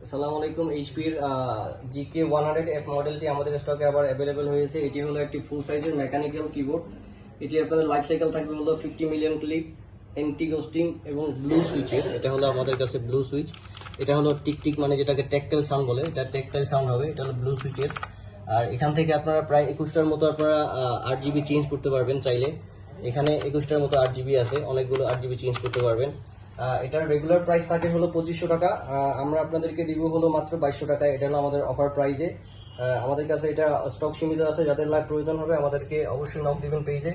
আসসালামু আলাইকুম। এইচপির GK100F মডেলটি আমাদের স্টকে আবার অ্যাভেলেবেল হয়েছে। এটি হলো একটি ফুল সাইজের মেকানিক্যাল কিবোর্ড। এটি আপনাদের লাইফ সাইকেল থাকবে হলো 50 মিলিয়ন ক্লিক, এন্টি গোস্টিং এবং ব্লু সুইচের। এটা হলো আমাদের কাছে ব্লু সুইচ। এটা হলো টিকটিক, মানে যেটাকে ট্যাকটাইল সাউন্ড বলে, এটা ট্যাকটাইল সাউন্ড হবে। এটা হলো ব্লু সুইচের। আর এখান থেকে আপনারা প্রায় 21টার মতো আপনারা RGB চেঞ্জ করতে পারবেন চাইলে। এখানে 21টার মতো RGB আছে, অনেকগুলো RGB চেঞ্জ করতে পারবেন। এটার রেগুলার প্রাইস থাকে হলো 2500 টাকা। আমরা আপনাদেরকে দিব হলো মাত্র 2200 টাকায়। এটা হলো আমাদের অফার প্রাইজে। আমাদের কাছে এটা স্টক সীমিত আছে, যাদের লাইভ প্রয়োজন হবে আমাদেরকে অবশ্যই নক দিবেন পেজে।